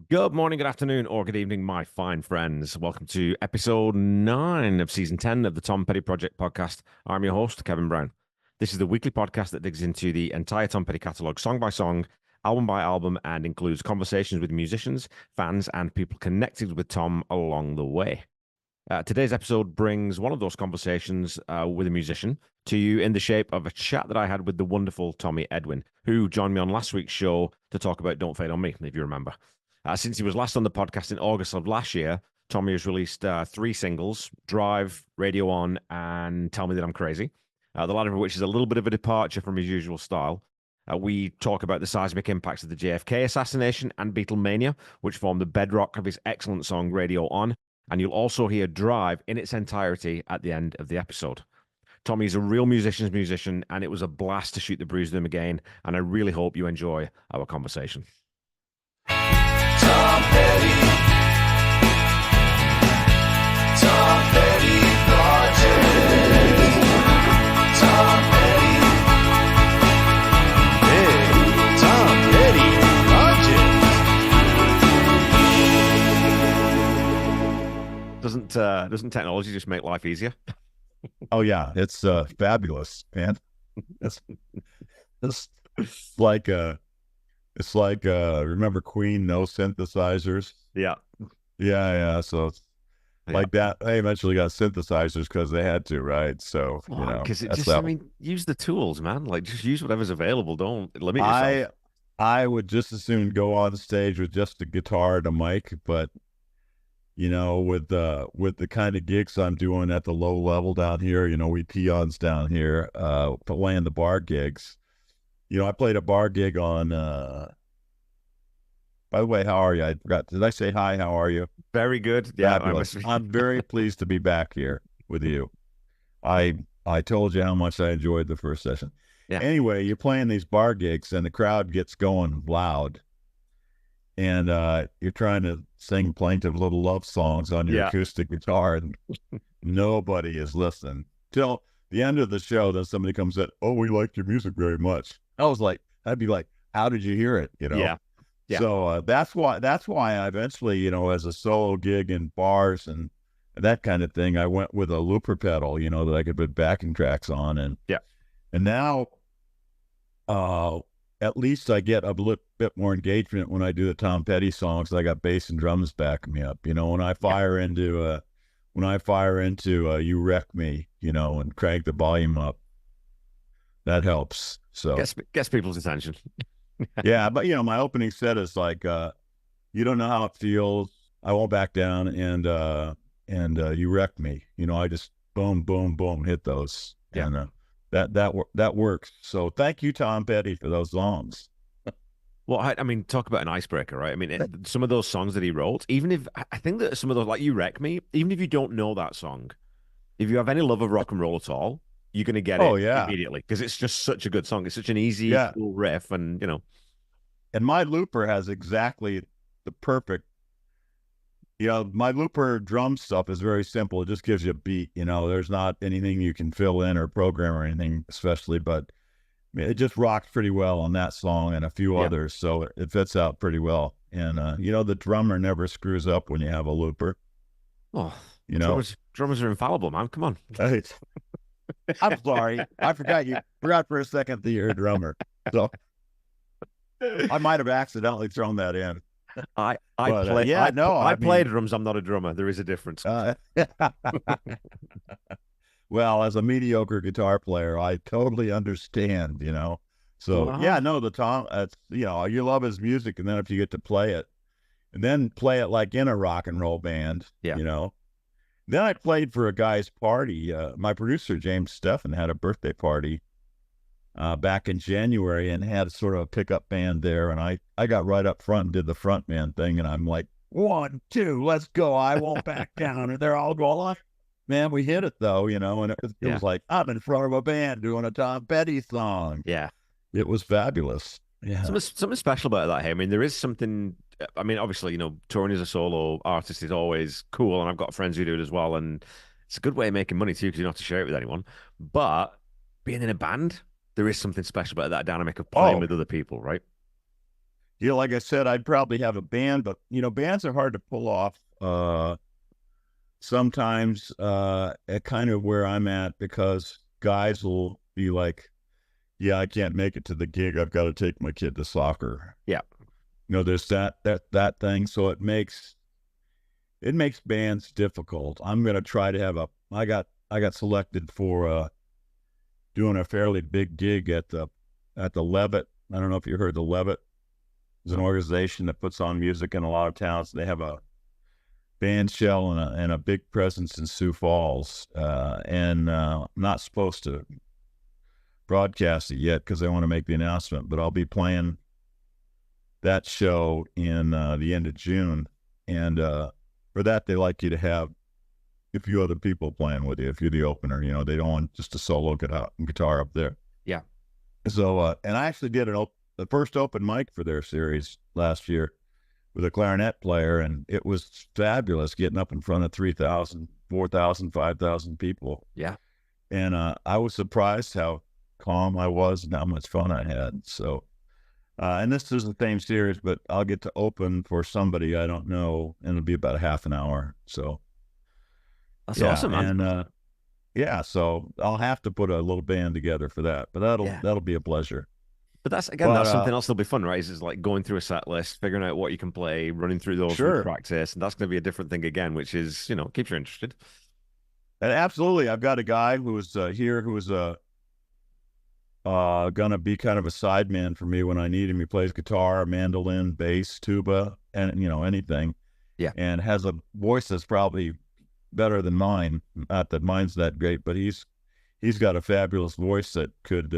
Good morning, good afternoon, or good evening, my fine friends. Welcome to episode 9 of season 10 of the Tom Petty Project podcast. I'm your host, Kevin Brown. This is the weekly podcast that digs into the entire Tom Petty catalogue, song by song, album by album, and includes conversations with musicians, fans, and people connected with Tom along the way. Today's episode brings one of those conversations with a musician to you in the shape of a chat that I had with the wonderful Tommy Edwin, who joined me on last week's show to talk about Don't Fade on Me, if you remember. Since he was last on the podcast in August of last year, Tommy has released 3 singles: Drive, Radio On, and Tell Me That I'm Crazy, the latter of which is a little bit of a departure from his usual style. We talk about the seismic impacts of the JFK assassination and Beatlemania, which form the bedrock of his excellent song Radio On, and you'll also hear Drive in its entirety at the end of the episode. Tommy is a real musician's musician, and it was a blast to shoot the breeze with him again, and I really hope you enjoy our conversation. Tom Petty. Tom Petty Project. Tom Petty. Hey, Tom Petty Project. Doesn't technology just make life easier? Oh yeah, it's fabulous, man. It's, it's like remember Queen, no synthesizers? Yeah. Yeah. So it's like that. They eventually got synthesizers because they had to, right? So because it that's just, that. I mean, use the tools, man. Like, just use whatever's available. Don't limit yourself. I would just as soon go on stage with just a guitar and a mic, but with the kind of gigs I'm doing at the low level down here, we peons down here, playing the bar gigs. I played a bar gig on. By the way, how are you? I forgot. Did I say hi? How are you? Very good. Yeah, I'm very pleased to be back here with you. I told you how much I enjoyed the first session. Yeah. Anyway, you're playing these bar gigs and the crowd gets going loud, and you're trying to sing plaintive little love songs on your acoustic guitar, and nobody is listening till the end of the show. Then somebody comes in, "Oh, we liked your music very much." I'd be like, "How did you hear it?" Yeah. So that's why I eventually, as a solo gig in bars and that kind of thing, I went with a looper pedal, that I could put backing tracks on, and now, at least I get a bit more engagement when I do the Tom Petty songs. I got bass and drums backing me up. When I fire into "You Wreck Me," and crank the volume up, that helps. So gets people's attention. Yeah, but my opening set is like, "You Don't Know How It Feels," "I Won't Back Down," and "You Wreck Me." I just boom, boom, boom, hit those, and that works. So thank you, Tom Petty, for those songs. Well, I mean, talk about an icebreaker, right? I mean, some of those songs that he wrote, even if I think that some of those, like "You Wreck Me," even if you don't know that song, if you have any love of rock and roll at all, you're going to get it immediately because it's just such a good song. It's such an easy, cool riff, and And my looper has exactly the perfect. My looper drum stuff is very simple. It just gives you a beat. There's not anything you can fill in or program or anything, especially, but it just rocks pretty well on that song and a few others. So it fits out pretty well. And, the drummer never screws up when you have a looper. Oh, drummers are infallible, man. Come on. I'm sorry. I forgot for a second that you're a drummer. So I might have accidentally thrown that in. I play drums. I'm not a drummer. There is a difference. Well, as a mediocre guitar player, I totally understand, So the Tom, you love his music, and then if you get to play it, and then play it like in a rock and roll band, Then I played for a guy's party. My producer, James Steffen, had a birthday party back in January and had sort of a pickup band there. And I got right up front and did the front man thing. And I'm like, 1, 2, let's go. I won't back down. And they're all going, man, we hit it though, and it was like, I'm in front of a band doing a Tom Petty song. Yeah. It was fabulous. Yeah. Something special about that here. I mean, there is something, I mean, obviously, touring as a solo artist is always cool. And I've got friends who do it as well. And it's a good way of making money too, because you don't have to share it with anyone. But being in a band, there is something special about that dynamic of playing with other people, right? like I said, I'd probably have a band, but bands are hard to pull off. Sometimes at kind of where I'm at, because guys will be like, "Yeah, I can't make it to the gig. I've got to take my kid to soccer." Yeah. There's that thing. So it makes bands difficult. I'm gonna try to have I got selected for doing a fairly big gig at the Levitt. I don't know if you heard the Levitt. It's an organization that puts on music in a lot of towns. They have a band shell and a big presence in Sioux Falls. And I'm not supposed to broadcast it yet because I want to make the announcement, but I'll be playing that show in the end of June. And for that, they like you to have a few other people playing with you if you're the opener. They don't want just a solo guitar up there. Yeah. So, and I actually did the first open mic for their series last year with a clarinet player, and it was fabulous getting up in front of 3,000, 4,000, 5,000 people. Yeah. And I was surprised how calm I was and how much fun I had. So, and this is the same series, but I'll get to open for somebody I don't know, and it'll be about a half an hour. So that's awesome, man. And so I'll have to put a little band together for that, but that'll be a pleasure. But that's something else that'll be fun, right? Is like going through a set list, figuring out what you can play, running through those with practice, and that's going to be a different thing again, which is keeps you interested. And absolutely, I've got a guy who's here who's gonna be kind of a sideman for me when I need him. He plays guitar, mandolin, bass, tuba, and anything. Yeah, and has a voice that's probably better than mine. Not that mine's that great, but he's got a fabulous voice that can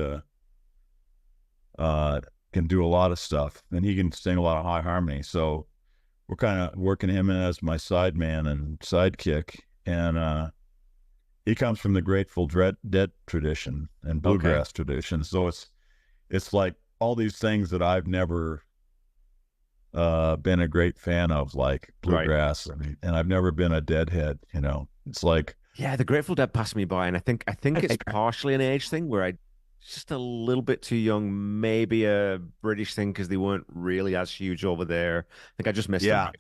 do a lot of stuff, and he can sing a lot of high harmony. So we're kind of working him in as my sideman and sidekick, and he comes from the Grateful Dead tradition and bluegrass tradition. So it's like all these things that I've never been a great fan of, like bluegrass, and I've never been a Deadhead. It's like, yeah, the Grateful Dead passed me by, and I think it's partially an age thing where I just a little bit too young, maybe a British thing because they weren't really as huge over there. I think I just missed them.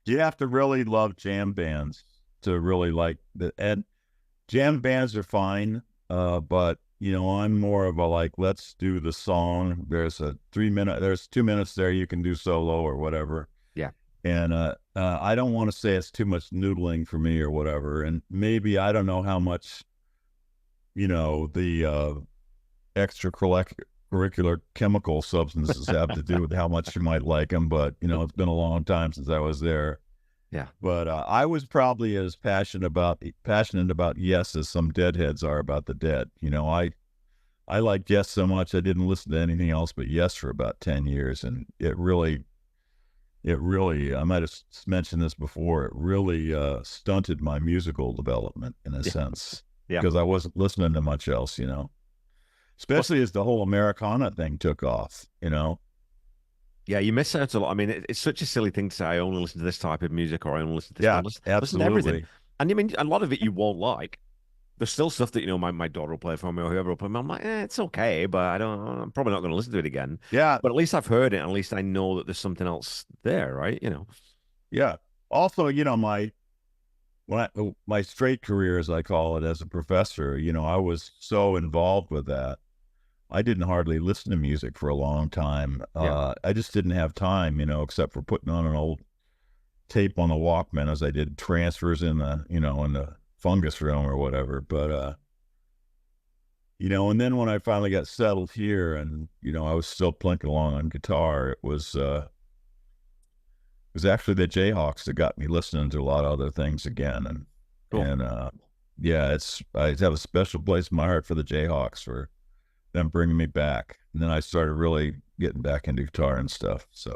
You have to really love jam bands to really like the and jam bands are fine, but I'm more of a like, let's do the song. There's 2 minutes there you can do solo or whatever. Yeah. And I don't want to say it's too much noodling for me or whatever. And maybe I don't know how much the extracurricular chemical substances have to do with how much you might like them, but it's been a long time since I was there. Yeah. But I was probably as passionate about Yes as some Deadheads are about the Dead. I liked Yes so much I didn't listen to anything else but Yes for about 10 years, and it really I might have mentioned this before, it really stunted my musical development in a sense, because I wasn't listening to much else, especially as the whole Americana thing took off. Yeah, you miss out a lot. I mean, it's such a silly thing to say, I only listen to this type of music, or I only listen to this. Yeah, listen to everything. And I mean, a lot of it you won't like. There's still stuff that, my daughter will play for me or whoever will play for me. I'm like, it's okay, but I'm probably not going to listen to it again. Yeah. But at least I've heard it. And at least I know that there's something else there, right? Yeah. Also, my straight career, as I call it, as a professor, I was so involved with that. I didn't hardly listen to music for a long time. I just didn't have time, except for putting on an old tape on the Walkman as I did transfers in the fungus room or whatever. But, and then when I finally got settled here and, I was still plinking along on guitar, it was actually the Jayhawks that got me listening to a lot of other things again. And, cool. I have a special place in my heart for the Jayhawks, for them bringing me back. And then I started really getting back into guitar and stuff. So,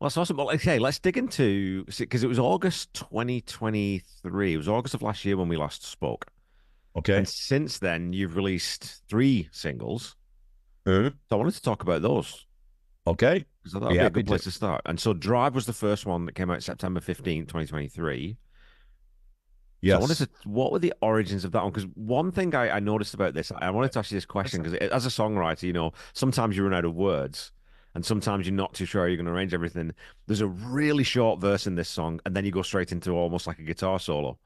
well, that's awesome. Well, okay, let's dig into, because it was August 2023. It was August of last year when we last spoke. Okay. And since then, you've released 3 singles. So I wanted to talk about those. Okay. Because that would be a good place to start. And so Drive was the first one that came out September 15th, 2023. Yes. So I wanted to, what were the origins of that one? Because one thing I noticed about this, I wanted to ask you this question, because as a songwriter, sometimes you run out of words. and sometimes you're not too sure you're going to arrange everything. There's a really short verse in this song, and then you go straight into almost like a guitar solo.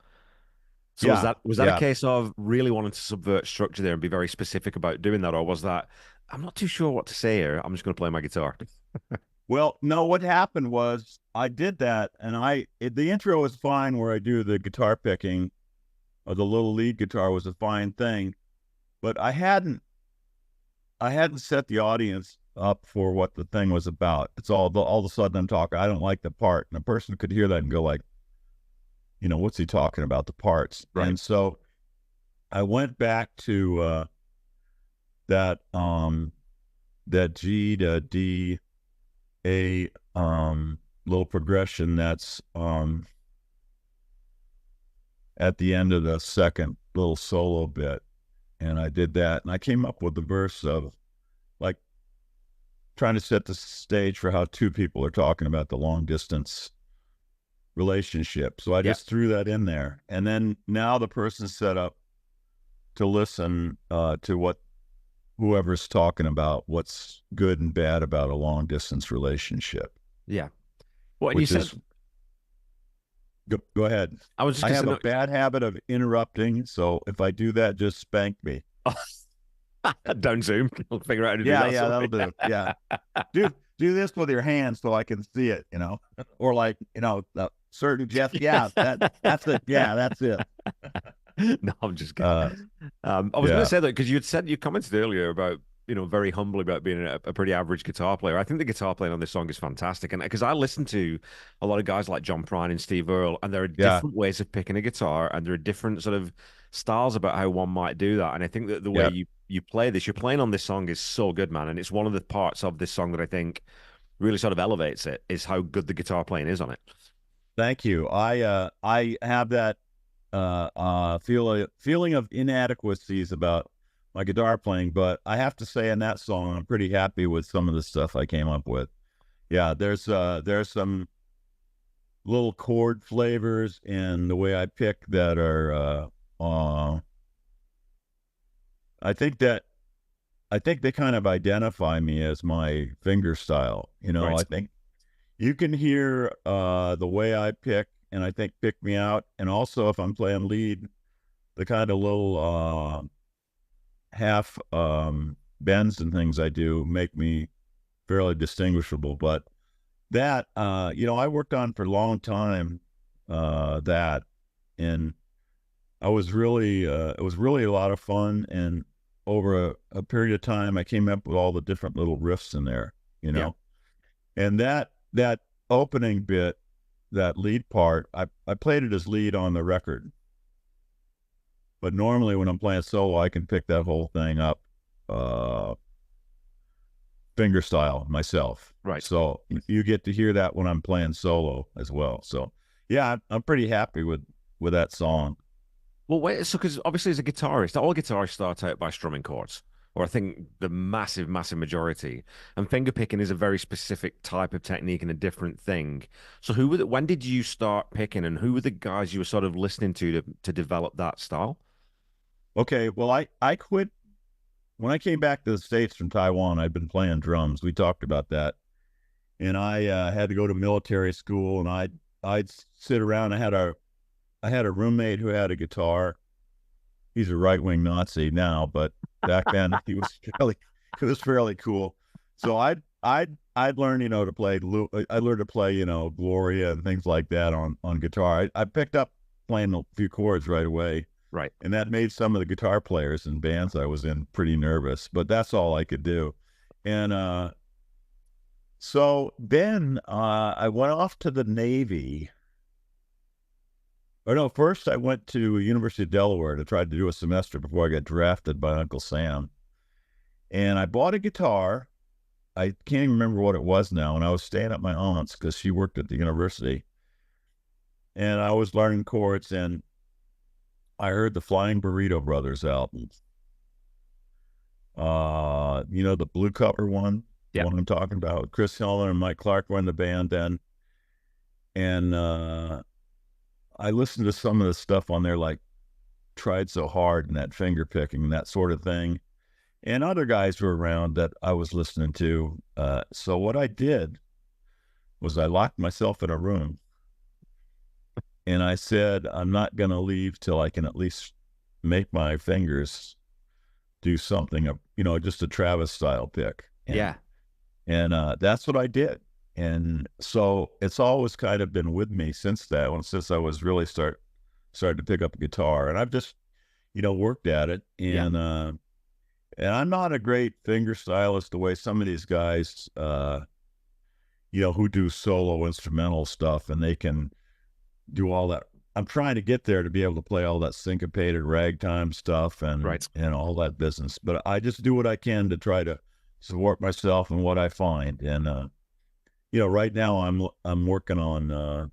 So Yeah, was that a yeah. case of really wanting to subvert structure there and be very specific about doing that, or was that I'm not too sure what to say here. I'm just going to play my guitar. Well, no, what happened was I did that, and the intro was fine where I do the guitar picking, or the little lead guitar was a fine thing, but I hadn't set the audience up for what the thing was about. It's all of a sudden I'm talking, I don't like the part, and a person could hear that and go like, what's he talking about, the parts? Right. And so I went back to that G to D A little progression that's at the end of the second little solo bit, and I did that, and I came up with the verse of like trying to set the stage for how two people are talking about the long distance relationship. So I just threw that in there, and then now the person's set up to listen to what whoever's talking about what's good and bad about a long distance relationship. Yeah. Well, and you said, go ahead. I have a bad habit of interrupting, so if I do that, just spank me. Don't zoom. I'll figure out how to do that. Yeah, that'll do. Yeah, do this with your hands so I can see it. Or like certain Jeff. Yeah, that's it. Yeah, that's it. No, I'm just kidding. I was going to say that because you commented earlier about very humbly about being a pretty average guitar player. I think the guitar playing on this song is fantastic, and because I listen to a lot of guys like John Prine and Steve Earle, and there are different ways of picking a guitar, and there are different sort of styles about how one might do that. And I think that the way you play this, you're playing on this song is so good, man. And it's one of the parts of this song that I think really sort of elevates it is how good the guitar playing is on it. Thank you. I have that feeling of inadequacies about my guitar playing, but I have to say in that song, I'm pretty happy with some of the stuff I came up with. Yeah, there's some little chord flavors in the way I pick that are, I think they kind of identify me as my finger style. Right. I think you can hear the way I pick, and I think pick me out. And also if I'm playing lead, the kind of little half bends and things I do make me fairly distinguishable. But that I worked on for a long time that, and I was really it was really a lot of fun, and over a period of time I came up with all the different little riffs in there, and that opening bit, that lead part, I played it as lead on the record. But normally when I'm playing solo, I can pick that whole thing up finger style myself. Right. So you get to hear that when I'm playing solo as well. So yeah, I'm pretty happy with that song. Well, wait, so because obviously as a guitarist, all guitarists start out by strumming chords, or I think the massive, massive majority. And finger picking is a very specific type of technique and a different thing. So when did you start picking, and who were the guys you were sort of listening to develop that style? Okay, well, I quit when I came back to the States from Taiwan. I'd been playing drums. We talked about that, and I had to go to military school, and I'd sit around. I had a roommate who had a guitar. He's a right-wing Nazi now, but back then he was fairly cool. So I'd learn to play. I learned to play Gloria and things like that on guitar. I picked up playing a few chords right away. Right. And that made some of the guitar players in bands I was in pretty nervous, but that's all I could do. And so then I went off to the Navy. Or no, first I went to University of Delaware to try to do a semester before I got drafted by Uncle Sam. And I bought a guitar. I can't even remember what it was now. And I was staying at my aunt's because she worked at the university. And I was learning chords, and I heard the Flying Burrito Brothers album. The blue cover one, the one I'm talking about. Chris Hiller and Mike Clark were in the band then. And I listened to some of the stuff on there, like Tried So Hard and that finger picking and that sort of thing. and other guys were around that I was listening to. So what I did was I locked myself in a room, and I said, I'm not going to leave till I can at least make my fingers do something, just a Travis style pick. And that's what I did. And so it's always kind of been with me since I was really started to pick up a guitar, and I've just, worked at it. And I'm not a great finger stylist the way some of these guys, who do solo instrumental stuff, and they can do all that. I'm trying to get there to be able to play all that syncopated ragtime stuff and all that business. But I just do what I can to try to support myself and what I find. And right now I'm working on.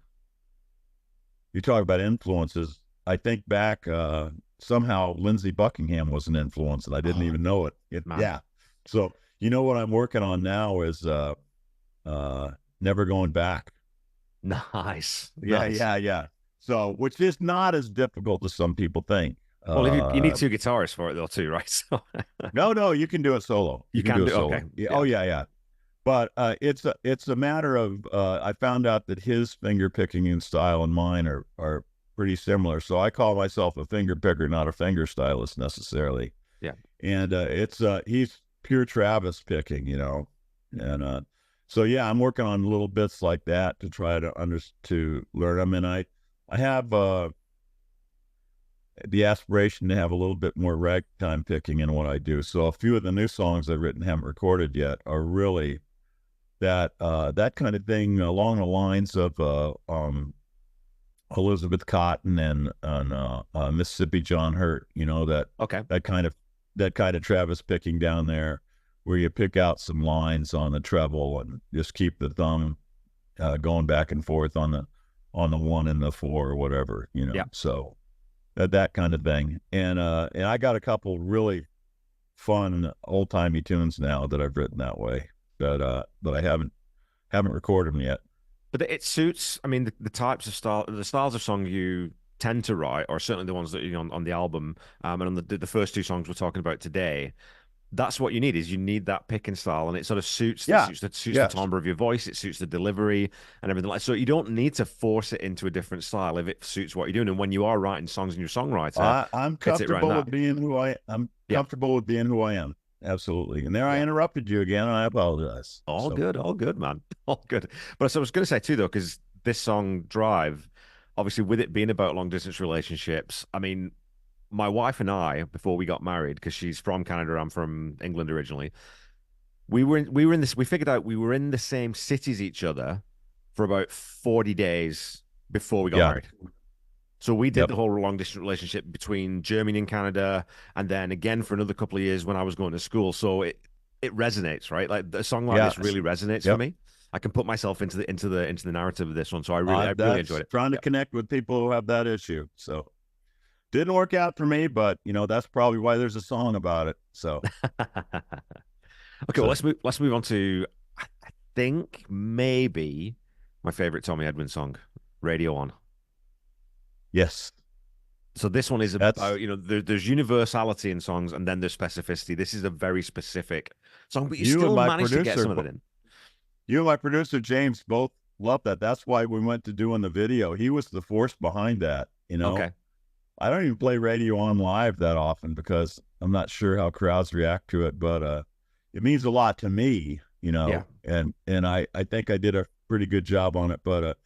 You talk about influences. I think back. Somehow Lindsey Buckingham was an influence, and I didn't even know it. Yeah. So what I'm working on now is Never Going Back. Nice. Yeah. So, which is not as difficult as some people think. Well, you need two guitarists for it though, too, right? So no, you can do it solo. You can do it solo. Okay. Yeah. Oh yeah. But it's a matter of I found out that his finger picking and style and mine are pretty similar. So I call myself a finger picker, not a finger stylist necessarily. Yeah. And he's pure Travis picking, and so yeah, I'm working on little bits like that to try to learn them. And I have the aspiration to have a little bit more ragtime picking in what I do. So a few of the new songs I've written, haven't recorded yet, are really that kind of thing along the lines of Elizabeth Cotton and Mississippi John Hurt. That kind of Travis picking down there, where you pick out some lines on the treble and just keep the thumb going back and forth on the 1 and the 4 or whatever, So that kind of thing. And I got a couple really fun old timey tunes now that I've written that way, but I haven't recorded them yet. But it suits. I mean, the types of the styles of song you tend to write, or certainly the ones that on the album, and on the first 2 songs we're talking about today. That's what you need. Is you need that picking style, and it sort of suits the timbre of your voice. It suits the delivery and everything like. So you don't need to force it into a different style if it suits what you're doing. And when you are writing songs in your songwriter, I'm comfortable with being who comfortable with being who I am. Absolutely. And there I interrupted you again, and I apologize. All good, man. All good. But so I was going to say too, though, because this song Drive, obviously with it being about long distance relationships, I mean, my wife and I, before we got married, because she's from Canada, I'm from England originally, we figured out we were in the same city as each other for about 40 days before we got married. So we did the whole long distance relationship between Germany and Canada, and then again for another couple of years when I was going to school. So it resonates, right? Like a song like this really resonates for me. I can put myself into the narrative of this one. So I really enjoyed it. Trying to connect with people who have that issue. So didn't work out for me, but that's probably why there's a song about it. So okay, well let's move on to I think maybe my favorite Tommy Edwin song, Radio On. Yes. So this one is about, there's universality in songs and then there's specificity. This is a very specific song, but you still managed to get some of it in. You and my producer, James, both love that. That's why we went to doing the video. He was the force behind that, Okay. I don't even play Radio On live that often because I'm not sure how crowds react to it, but it means a lot to me, and I think I did a pretty good job on it, but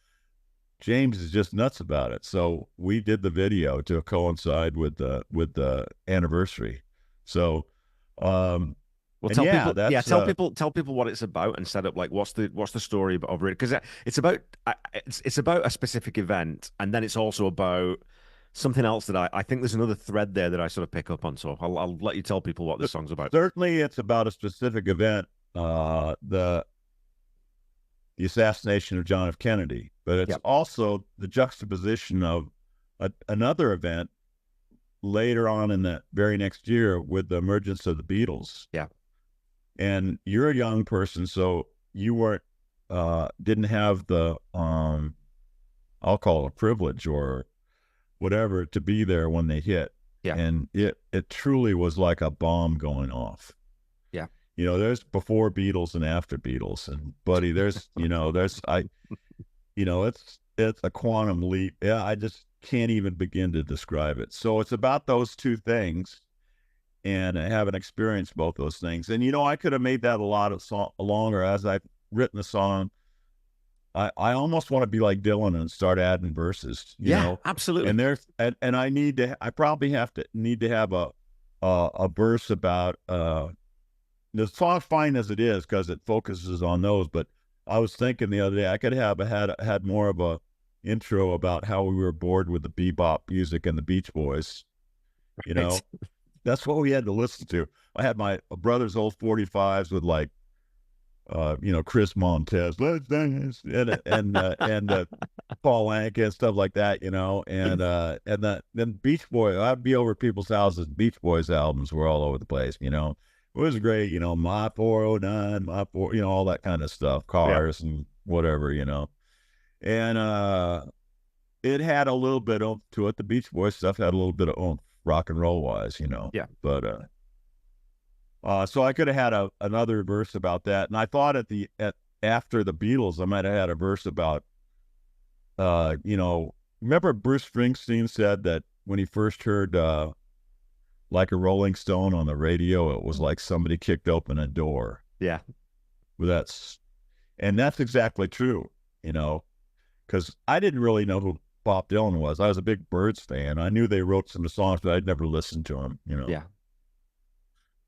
James is just nuts about it. So we did the video to coincide with the anniversary. So tell people what it's about and set up like what's the story of it, because it's about a specific event, and then it's also about something else that I think there's another thread there that I sort of pick up on. So I'll let you tell people what this song's about. Certainly, it's about a specific event, the assassination of John F. Kennedy, but it's also the juxtaposition of another event later on in the very next year with the emergence of the Beatles. Yeah. And you're a young person, so you weren't, didn't have the, I'll call it a privilege or whatever to be there when they hit. Yeah. And it truly was like a bomb going off. there's before Beatles and after Beatles, and buddy, it's a quantum leap. Yeah, I just can't even begin to describe it. So it's about those two things, and I haven't experienced both those things. And I could have made that a lot of longer as I've written a song. I almost want to be like Dylan and start adding verses. Absolutely. And I probably need to have a verse about the song's fine as it is because it focuses on those. But I was thinking the other day I could have had more of a intro about how we were bored with the bebop music and the Beach Boys. Right. That's what we had to listen to. I had my brother's old 45s with like, Chris Montez, let's dance, and Paul Anka and stuff like that, and then Beach Boy. I'd be over at people's houses. Beach Boys albums were all over the place. It was great. My 409, my four, all that kind of stuff, cars and whatever, and it had a little bit of to it. The Beach Boys stuff had a little bit of oomph, rock and roll wise, Yeah. But so I could have had another verse about that, and I thought after the Beatles, I might have had a verse about, remember Bruce Springsteen said that when he first heard Like a Rolling Stone on the radio, it was like somebody kicked open a door. Yeah. Well, and that's exactly true, because I didn't really know who Bob Dylan was. I was a big Byrds fan. I knew they wrote some songs, but I'd never listened to them, Yeah.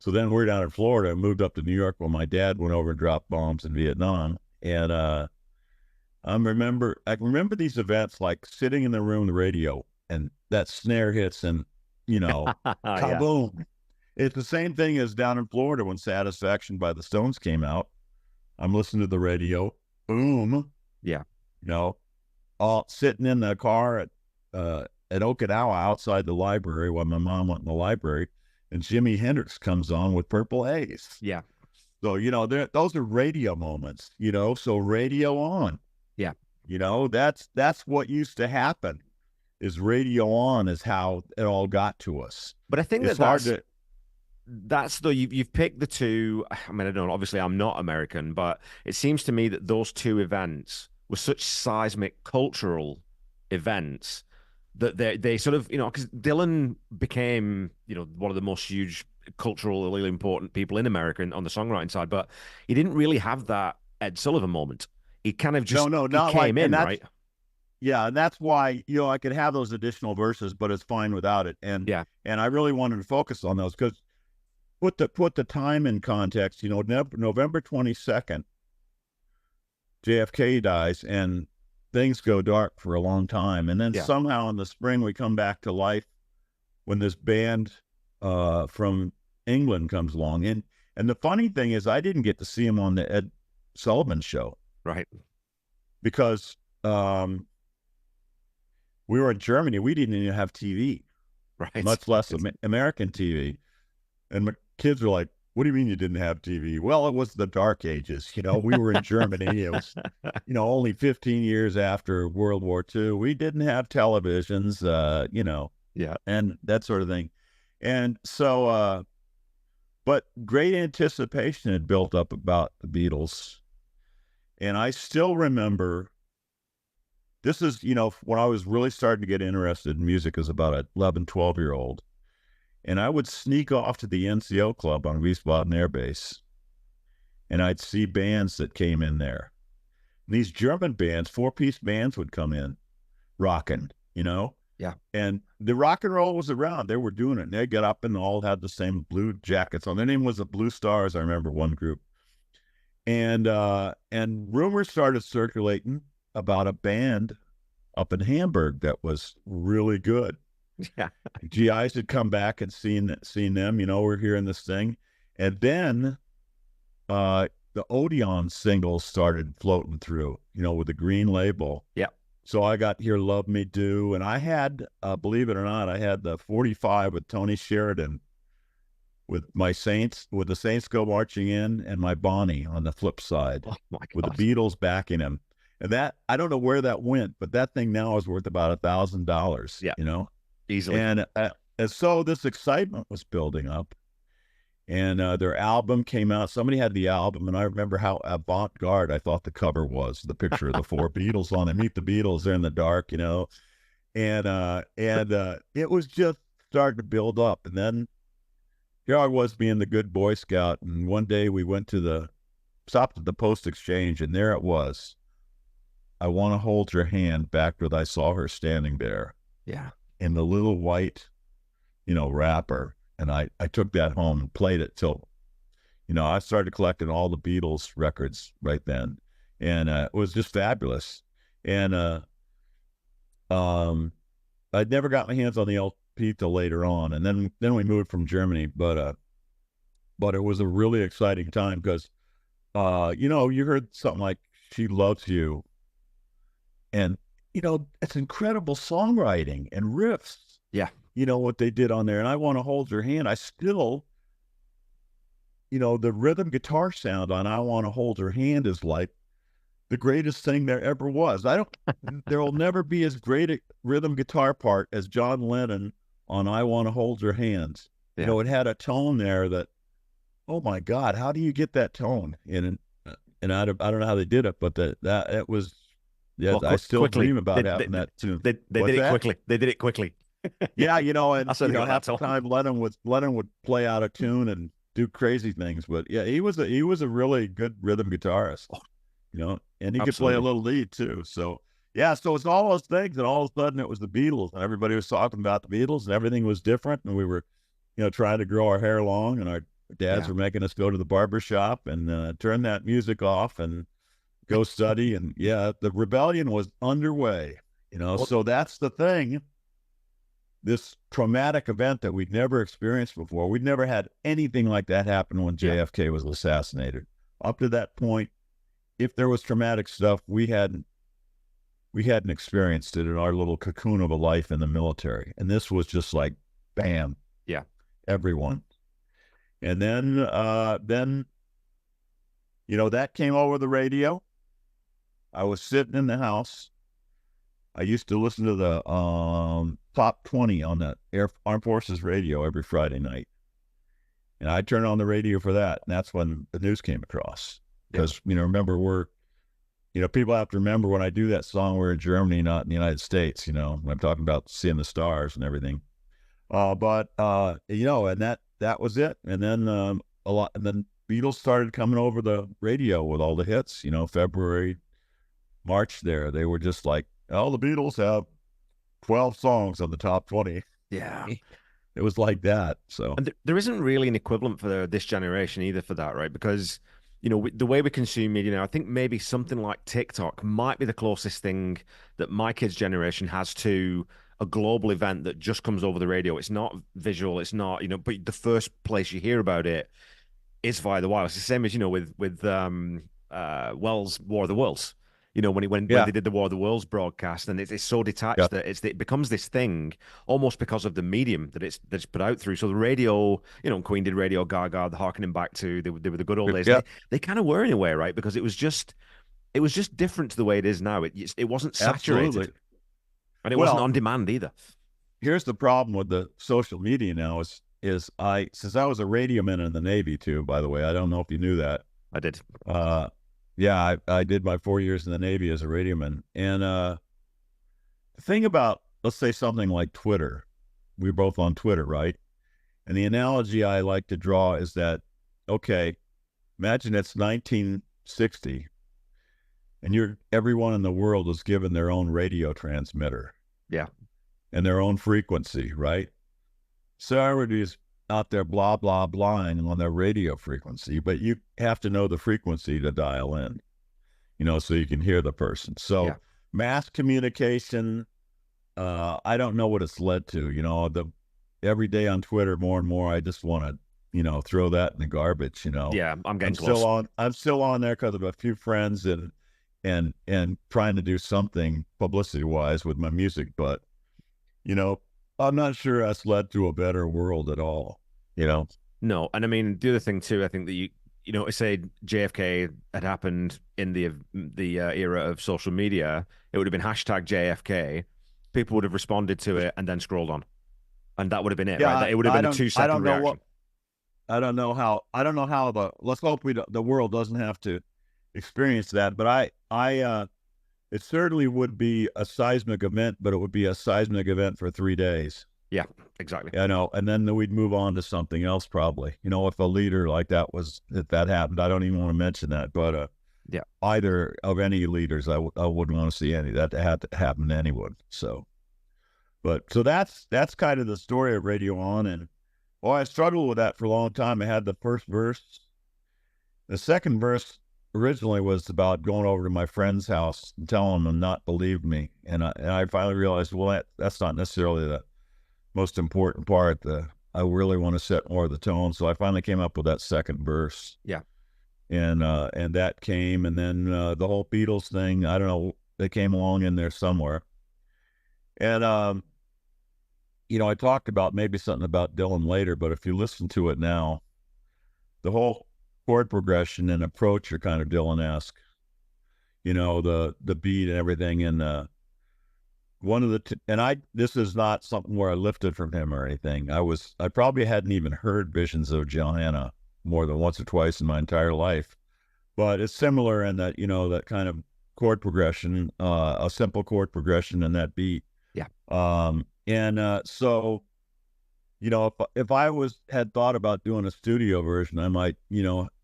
So then we're down in Florida and moved up to New York when my dad went over and dropped bombs in Vietnam. And I remember these events like sitting in the room, the radio, and that snare hits and, kaboom. Yeah. It's the same thing as down in Florida when Satisfaction by the Stones came out. I'm listening to the radio, boom. Yeah. All sitting in the car at Okinawa outside the library while my mom went in the library. And Jimi Hendrix comes on with Purple Haze. Yeah. So, those are radio moments, so radio on. Yeah. That's what used to happen is radio on is how it all got to us. But I think that's you've picked the two. I mean, I don't know, obviously I'm not American, but it seems to me that those two events were such seismic cultural events that they sort of, because Dylan became, one of the most huge culturally important people in America on the songwriting side, but he didn't really have that Ed Sullivan moment. He kind of just came in, right? Yeah, and that's why, I could have those additional verses, but it's fine without it. And I really wanted to focus on those because put the time in context, November 22nd, JFK dies, and things go dark for a long time. And then somehow in the spring, we come back to life when this band from England comes along. And the funny thing is, I didn't get to see him on the Ed Sullivan show. Right. Because we were in Germany. We didn't even have TV. Right. Much less American TV. And my kids were like, what do you mean you didn't have TV? Well, it was the dark ages. We were in Germany. It was, only 15 years after World War II. We didn't have televisions, and that sort of thing. And so, but great anticipation had built up about the Beatles. And I still remember, this is, when I was really starting to get interested in music as about an 11, 12-year-old. And I would sneak off to the NCO club on Wiesbaden Air Base, and I'd see bands that came in there. And these German bands, 4-piece bands would come in, rocking, Yeah. And the rock and roll was around. They were doing it. And they got up and all had the same blue jackets on. Their name was the Blue Stars. I remember one group. And rumors started circulating about a band up in Hamburg that was really good. Yeah. GIs had come back and seen them, we're hearing this thing. And then the Odeon singles started floating through, with the green label. Yeah. So I got Here Love Me Do. And I had, believe it or not, I had the 45 with Tony Sheridan with the Saints Go Marching In, and my Bonnie on the flip side. Oh my God. With the Beatles backing him. And that, I don't know where that went, but that thing now is worth about $1,000, Yeah. Easily. And so this excitement was building up. and their album came out. Somebody had the album, and I remember how avant-garde I thought the cover was. The picture of the four Beatles on it. Meet the Beatles. They're in the dark, and it was just starting to build up. And then here I was being the good Boy Scout, and one day we stopped at the Post Exchange, and there it was. I want to hold your hand back where I saw her standing there. Yeah. In the little white, wrapper. And I took that home and played it till, I started collecting all the Beatles records right then. And it was just fabulous. And I'd never got my hands on the LP till later on. And then we moved from Germany. But it was a really exciting time because, you heard something like She Loves You. And, it's incredible songwriting and riffs. Yeah. What they did on there. And I Want to Hold Your Hand. I still, the rhythm guitar sound on I Want to Hold Your Hand is like the greatest thing there ever was. There will never be as great a rhythm guitar part as John Lennon on I Want to Hold Your Hand. Yeah. It had a tone there that, oh my God, how do you get that tone? And I don't know how they did it, but it was, yeah, well, I still dream about having that tune. They did it quickly. They did it quickly. Yeah, and half the time Lennon would play out of tune and do crazy things, but yeah, he was a really good rhythm guitarist, and he could play a little lead too. So yeah, so it's all those things, and all of a sudden it was the Beatles, and everybody was talking about the Beatles, and everything was different, and we were, trying to grow our hair long, and our dads were making us go to the barber shop and turn that music off and go study, and yeah, the rebellion was underway, so that's the thing. This traumatic event that we'd never experienced before. We'd never had anything like that happen when JFK was assassinated. Up to that point, if there was traumatic stuff, we hadn't experienced it in our little cocoon of a life in the military. And this was just like, bam. Yeah. Everyone. And then, that came over the radio. I was sitting in the house. I used to listen to the top 20 on the Armed Forces radio every Friday night. And I'd turn on the radio for that. And that's when the news came across. Because, remember, people have to remember when I do that song, we're in Germany, not in the United States, when I'm talking about seeing the stars and everything. And that was it. And then and then Beatles started coming over the radio with all the hits, February, March there. They were just like, the Beatles have 12 songs on the top 20. Yeah. It was like that. So and there isn't really an equivalent for this generation either for that, right? Because, the way we consume media now, I think maybe something like TikTok might be the closest thing that my kids' generation has to a global event that just comes over the radio. It's not visual. It's not, but the first place you hear about it is via the wireless. It's the same as, with Wells' War of the Worlds. When they did the War of the Worlds broadcast, and it's so detached that it becomes this thing almost because of the medium that it's put out through. So the radio, Queen did Radio Gaga, the harkening back to they were the good old days. Yeah. They kind of were in a way, right? Because it was just different to the way it is now. It wasn't saturated, absolutely. And it wasn't on demand either. Here's the problem with the social media now is since I was a radioman in the Navy too, by the way, I don't know if you knew that. I did. Yeah, I did my 4 years in the Navy as a radioman. And the thing about, let's say something like Twitter, we're both on Twitter, right? And the analogy I like to draw is that, okay, imagine it's 1960 and everyone in the world is given their own radio transmitter. Yeah. And their own frequency, right? So everybody's out there blah, blah, blahing on their radio frequency, but you have to know the frequency to dial in, so you can hear the person. So mass communication, I don't know what it's led to, every day on Twitter, more and more, I just want to, throw that in the garbage, Yeah, I'm getting close. I'm still on there because of a few friends and trying to do something publicity wise with my music, but, I'm not sure that's led to a better world at all, No, and I mean the other thing too. I think that say JFK had happened in the era of social media, it would have been hashtag JFK. People would have responded to it and then scrolled on, and that would have been it. Yeah, right? It would have been a 2-second reaction. I don't know how let's hope the world doesn't have to experience that. But it certainly would be a seismic event, but it would be a seismic event for 3 days. Yeah, exactly. And then we'd move on to something else probably. If a leader like that if that happened, I don't even want to mention that, but yeah, either of any leaders, I wouldn't want to see any that had to happen to anyone. So that's kind of the story of Radio On, and I struggled with that for a long time. I had the first verse. The second verse originally was about going over to my friend's house and telling them not believe me, and I finally realized, well, that's not necessarily the most important part. I really want to set more of the tone, so I finally came up with that second verse. Yeah, and that came, and then the whole Beatles thing, I don't know, they came along in there somewhere, and I talked about maybe something about Dylan later, but if you listen to it now, the whole chord progression and approach are kind of Dylan-esque, the beat and everything, and one of this is not something where I lifted from him or anything. I probably hadn't even heard Visions of Johanna more than once or twice in my entire life, but it's similar in that, that kind of chord progression, a simple chord progression and that beat. Yeah. So, if I had thought about doing a studio version, I might,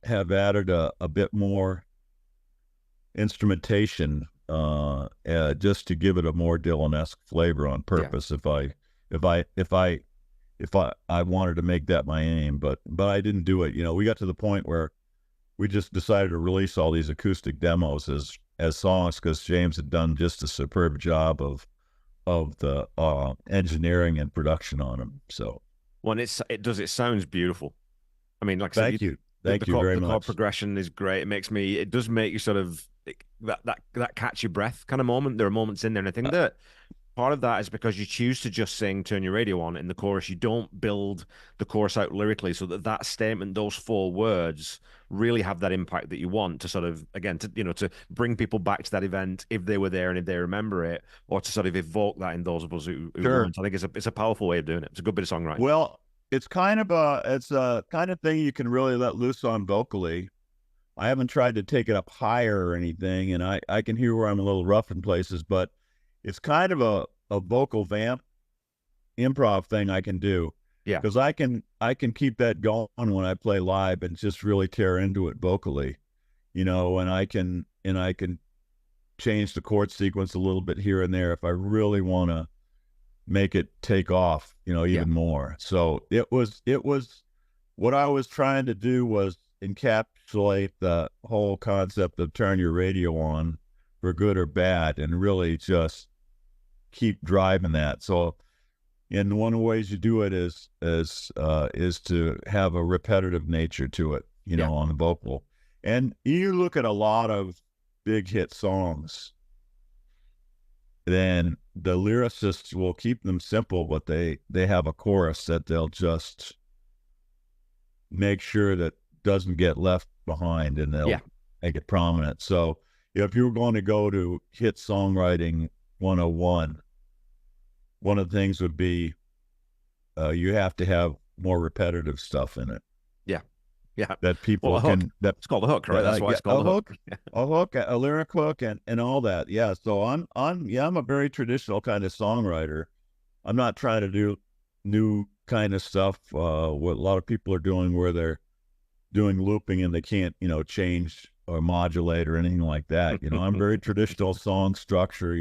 have added a bit more instrumentation, just to give it a more Dylan-esque flavor on purpose. Yeah. If I wanted to make that my aim, but I didn't do it. We got to the point where we just decided to release all these acoustic demos as songs, because James had done just a superb job of the engineering and production on them. So when it sounds beautiful. I mean, like I said, thank you very much. The chord progression is great. It does make you sort of that catch your breath kind of moment. There are moments in there, and I think that part of that is because you choose to just sing "Turn Your Radio On" in the chorus. You don't build the chorus out lyrically, so that statement, those 4 words, really have that impact that you want to sort of, again, to bring people back to that event if they were there and if they remember it, or to sort of evoke that in those of us who sure. weren't. I think it's a powerful way of doing it. It's a good bit of songwriting. Well, it's kind of a kind of thing you can really let loose on vocally. I haven't tried to take it up higher or anything, and I can hear where I'm a little rough in places, but it's kind of a vocal vamp improv thing I can do. Yeah. Because I can keep that going when I play live and just really tear into it vocally, and I can change the chord sequence a little bit here and there if I really want to make it take off, even more. So it was what I was trying to do was encapsulate the whole concept of turn your radio on for good or bad, and really just keep driving that. So, and one of the ways you do it is to have a repetitive nature to it, on the vocal. And you look at a lot of big hit songs, then the lyricists will keep them simple, but they have a chorus that they'll just make sure that doesn't get left behind, and they'll make it prominent. So if you were going to go to hit songwriting 101, one of the things would be you have to have more repetitive stuff in it. Yeah. That people can. It's called a hook, right? That's why it's called a hook. A hook, a lyric hook, and all that. Yeah. So I'm a very traditional kind of songwriter. I'm not trying to do new kind of stuff. What a lot of people are doing, where they're doing looping and they can't, change or modulate or anything like that. I'm very traditional song structure.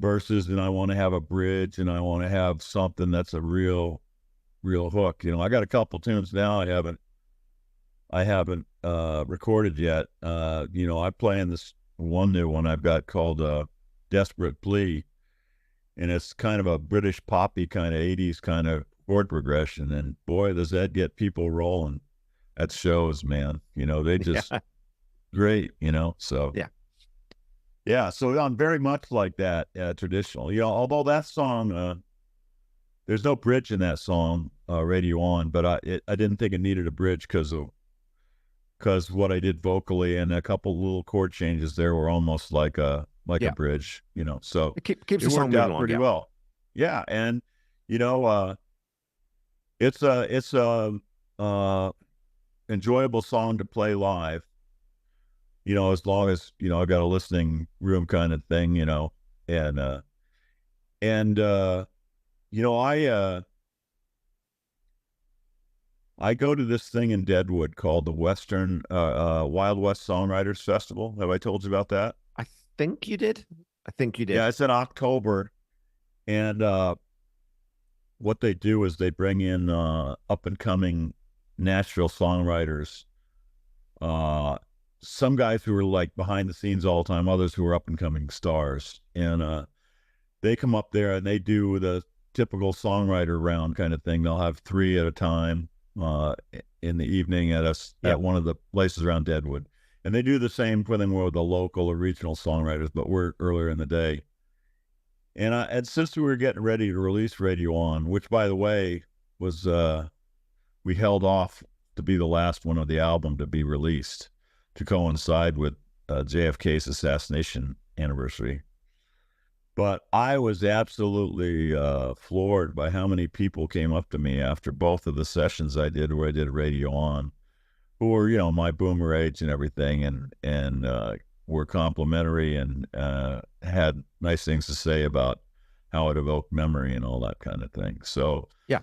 Verses, and I want to have a bridge, and I want to have something that's a real hook. I got a couple tunes now I haven't recorded yet. I play in this one new one I've got called Desperate Plea, and it's kind of a British poppy kind of 80s kind of chord progression, and boy, does that get people rolling at shows, man. They just great, so yeah, so I'm very much like that, traditional. Although that song, there's no bridge in that song, Radio On, but I didn't think it needed a bridge because what I did vocally and a couple little chord changes there were almost like a bridge, So it keeps the song worked out pretty well. Yeah, and it's a enjoyable song to play live. As long as I got a listening room kind of thing. And I go to this thing in Deadwood called the Western Wild West Songwriters Festival. Have I told you about that? I think you did. Yeah, it's in October, and what they do is they bring in up and coming Nashville songwriters. Some guys who are like behind the scenes all the time, others who are up and coming stars, and they come up there and they do the typical songwriter round kind of thing. They'll have 3 at a time in the evening at one of the places around Deadwood, and they do the same thing with the local or regional songwriters, but we're earlier in the day. And since we were getting ready to release Radio On, which by the way was we held off to be the last one of the album to be released to coincide with JFK's assassination anniversary. But I was absolutely floored by how many people came up to me after both of the sessions I did where I did Radio On, who were, my boomer age and everything, and were complimentary and had nice things to say about how it evoked memory and all that kind of thing. So yeah,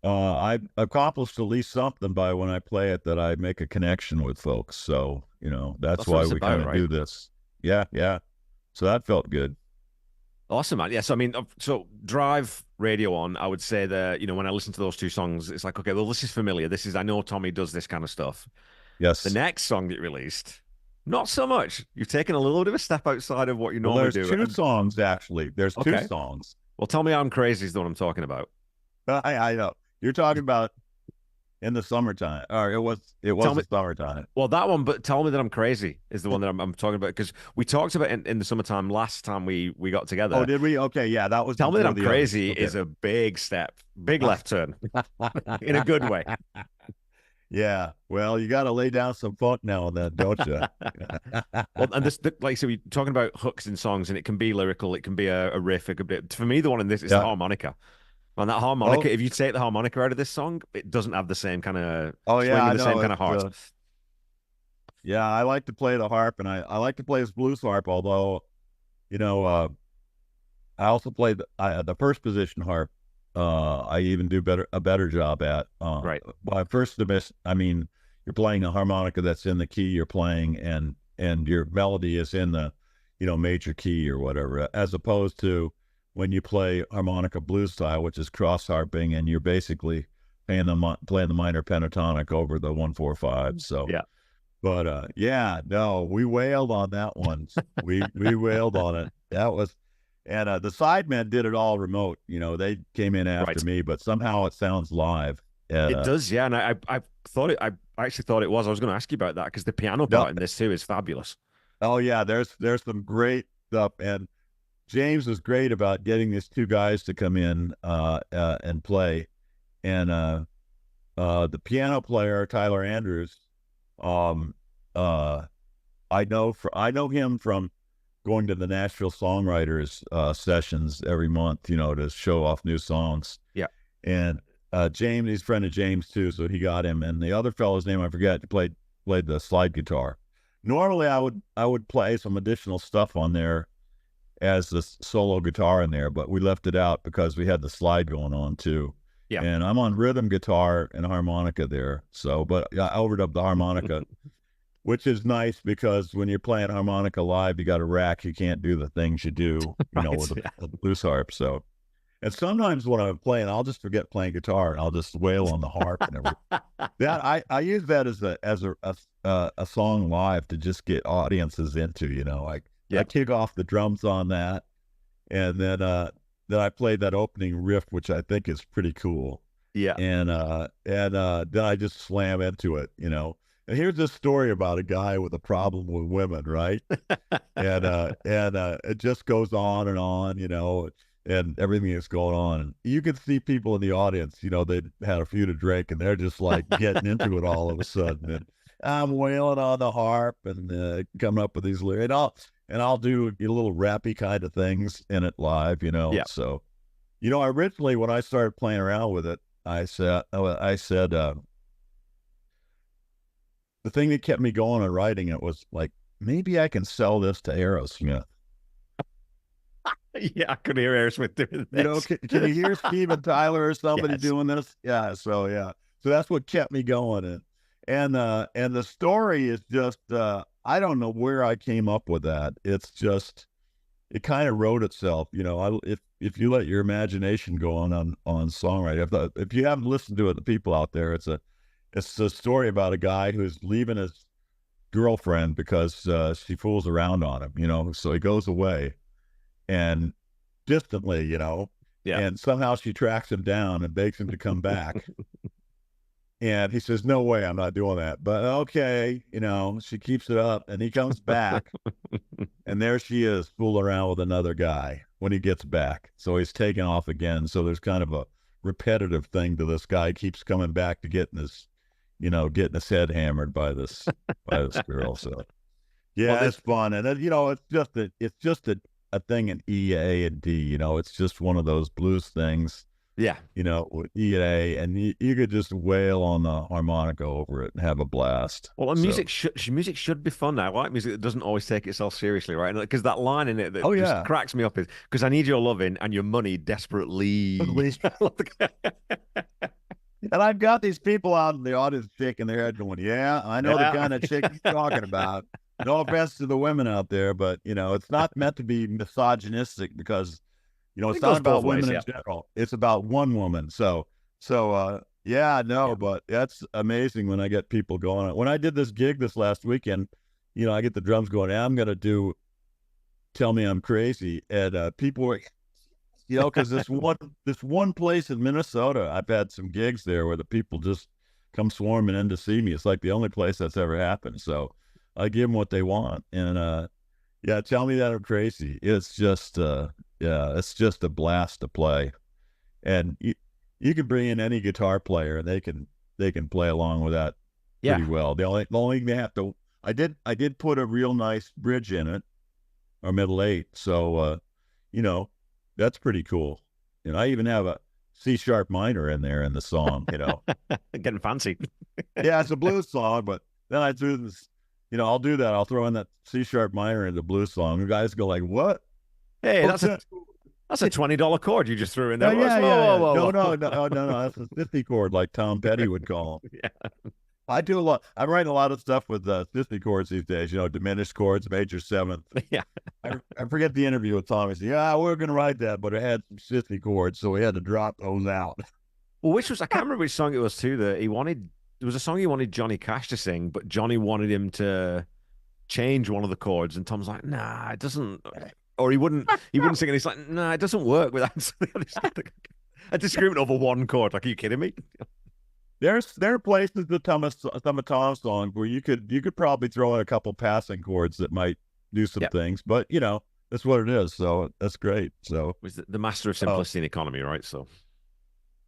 I accomplished at least something by when I play it, that I make a connection with folks. So, that's why we kind of do this. Yeah. So that felt good. Awesome, man. Yeah, so I mean, so Drive, Radio On, I would say that, when I listen to those 2 songs, it's like, okay, well, this is familiar. I know Tommy does this kind of stuff. Yes. The next song that you released, not so much. You've taken a little bit of a step outside of what you normally do. There's 2 songs, actually. There's 2 songs. Well, Tell Me I'm Crazy is the one I'm talking about. I know. You're talking about in the summertime, or it was the summertime. Well, that one, but Tell Me That I'm Crazy is the one that I'm talking about, because we talked about it in the summertime last time we got together. Oh, did we? Okay, yeah, that was. Tell Me That I'm Crazy is a big step, big left turn, in a good way. Yeah, well, you got to lay down some funk now and then, don't you? Well, and this, like, so we're talking about hooks in songs, and it can be lyrical, it can be a riff, it could be. For me, the one in this is the harmonica. And that harmonica, if you take the harmonica out of this song, it doesn't have the same kind of same kind of heart. Yeah, I like to play the harp, and I like to play this blues harp, although, I also play the first position harp. I even do a better job at. Right. Well, first you're playing a harmonica that's in the key you're playing, and your melody is in the, major key or whatever, as opposed to when you play harmonica blues style, which is cross harping, and you're basically playing the minor pentatonic over the 1-4-5. So yeah, but we wailed on that one. we wailed on it. That was, and the sidemen did it all remote. They came in after me, but somehow it sounds live. It does, yeah. And I actually thought it was. I was going to ask you about that, because the piano part in this too is fabulous. Oh yeah, there's some great stuff, and James was great about getting these 2 guys to come in and play, and the piano player Tyler Andrews, I know him from going to the Nashville Songwriters sessions every month, to show off new songs. Yeah, and James, he's a friend of James too, so he got him, and the other fellow's name I forget played the slide guitar. Normally, I would play some additional stuff on there as the solo guitar in there, but we left it out because we had the slide going on too. Yeah. And I'm on rhythm guitar and harmonica there. So, but I overdubbed the harmonica, which is nice because when you're playing harmonica live, you got a rack. You can't do the things you do, with the blues harp. So, and sometimes when I'm playing, I'll just forget playing guitar and I'll just wail on the harp and everything. That I use that as a song live to just get audiences into, I kick off the drums on that, and then I played that opening riff, which I think is pretty cool. Yeah. And then I just slam into it, And here's this story about a guy with a problem with women, right? and it just goes on, and everything is going on. And you can see people in the audience, they'd had a few to drink, and they're just like getting into it all of a sudden. And I'm wailing on the harp and coming up with these lyrics. And I'll do little rappy kind of things in it live, Yeah. So, originally when I started playing around with it, I said, the thing that kept me going on writing it was like, maybe I can sell this to Aerosmith. Yeah, I could hear Aerosmith doing this. You know, can you hear Steven Tyler or somebody Yes. doing this? Yeah. So that's what kept me going. And the story is just, I don't know where I came up with that. It's just, it kind of wrote itself. You know, if you let your imagination go on songwriting, if you haven't listened to it, the people out there, it's a story about a guy who's leaving his girlfriend because she fools around on him, you know, so he goes away and distantly, you know, Yeah. and somehow she tracks him down and begs him to come back. And he says, no way, I'm not doing that. But okay, you know, she keeps it up and he comes back and there she is fooling around with another guy when he gets back. So he's taken off again. So there's kind of a repetitive thing to this guy. He keeps coming back to getting his head hammered by this girl. So yeah, Well, it's fun. And then, you know, it's just a thing in E, A, and D, you know, it's just one of those blues things. Yeah. You know, with E and A, and you could just wail on the harmonica over it and have a blast. Well, and music should be fun. I like music that doesn't always take itself seriously, right? Because that line in it that just cracks me up is, because I need your loving and your money desperately. And I've got these people out in the audience shaking their head going, yeah, I know the kind of chick you're talking about. No offense to the women out there, but, you know, it's not meant to be misogynistic because, you know, it's not about women in general. It's about one woman. So but that's amazing when I get people going. When I did this gig this last weekend, you know, I get the drums going, I'm going to do Tell Me I'm Crazy. And people were, you know, because this one place in Minnesota, I've had some gigs there where the people just come swarming in to see me. It's like the only place that's ever happened. So I give them what they want. And Tell Me That I'm Crazy. It's just it's just a blast to play. And you can bring in any guitar player and they can play along with that pretty well. The only thing they have to, I did put a real nice bridge in it, or middle eight. So you know, that's pretty cool. And I even have a C sharp minor in there in the song, you know. Getting fancy. Yeah, it's a blues song, but then I threw this, you know, I'll do that. I'll throw in that C sharp minor in the blues song. The guys go like, what? Hey, that's a $20 chord you just threw in there. Whoa. No, that's a 50 chord like Tom Petty would call them. Yeah. I do a lot. I'm writing a lot of stuff with 50 chords these days, you know, diminished chords, major seventh. Yeah. I forget the interview with Tommy. He said, yeah, we were going to write that, but it had some 50 chords, so we had to drop those out. Well, I can't remember which song it was too, that there was a song he wanted Johnny Cash to sing, but Johnny wanted him to change one of the chords, and Tom's like, nah, it doesn't. Or he wouldn't sing it. He's like, nah, it doesn't work without a disagreement over one chord. Like, are you kidding me? There are places with some of Tom's songs where you could probably throw in a couple passing chords that might do some things, but you know, that's what it is. So that's great. So was the master of simplicity and economy, right? So,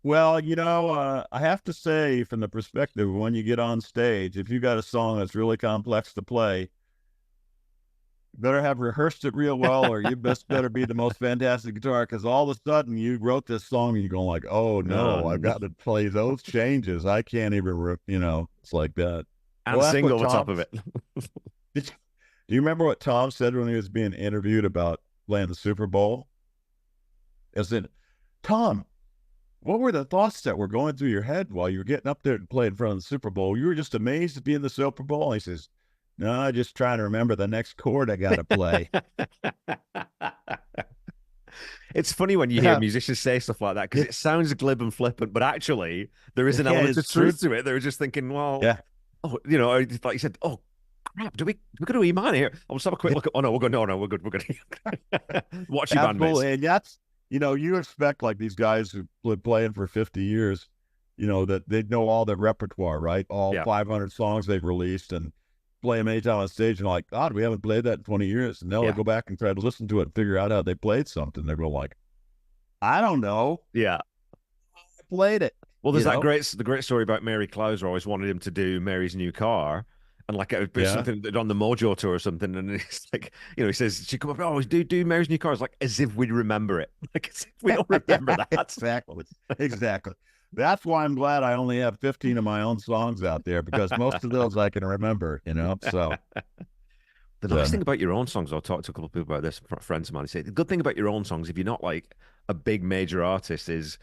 well, you know, I have to say, from the perspective of when you get on stage, if you got a song that's really complex to play, better have rehearsed it real well, or you better be the most fantastic guitar, because all of a sudden you wrote this song and you're going like, oh no, I've got to play those changes. I can't even, you know, it's like that. And sing over top of it. Do you remember what Tom said when he was being interviewed about playing the Super Bowl? As in, Tom, what were the thoughts that were going through your head while you were getting up there to play in front of the Super Bowl? You were just amazed to be in the Super Bowl? And he says, no, I'm just trying to remember the next chord I got to play. It's funny when you hear musicians say stuff like that, because it sounds glib and flippant, but actually there is an element of truth to it. They were just thinking, well, you know, like you said, oh crap, do we got to E minor here? I'll just have a quick look at. Oh no, we're good. No, we're good. We're good. Watch your bandmates. And that's, you know, you expect like these guys who've been playing for 50 years, you know, that they know all their repertoire, right? All 500 songs they've released and play them anytime on stage, and like, God, we haven't played that in 20 years. And now they go back and try to listen to it and figure out how they played something. They're going like, I don't know. Yeah. I played it. Well, there's the great story about Mary Clouser always wanted him to do Mary's New Car. And like it would be something on the Mojo tour or something. And it's like, you know, he says, she come up, oh, do Mary's New Car. It's like, as if we remember it. Like, as if we don't remember that. Exactly. That's why I'm glad I only have 15 of my own songs out there, because most of those I can remember, so. The nice thing about your own songs, I've talked to a couple of people about this, friends of mine, they say the good thing about your own songs, if you're not like a big major artist, is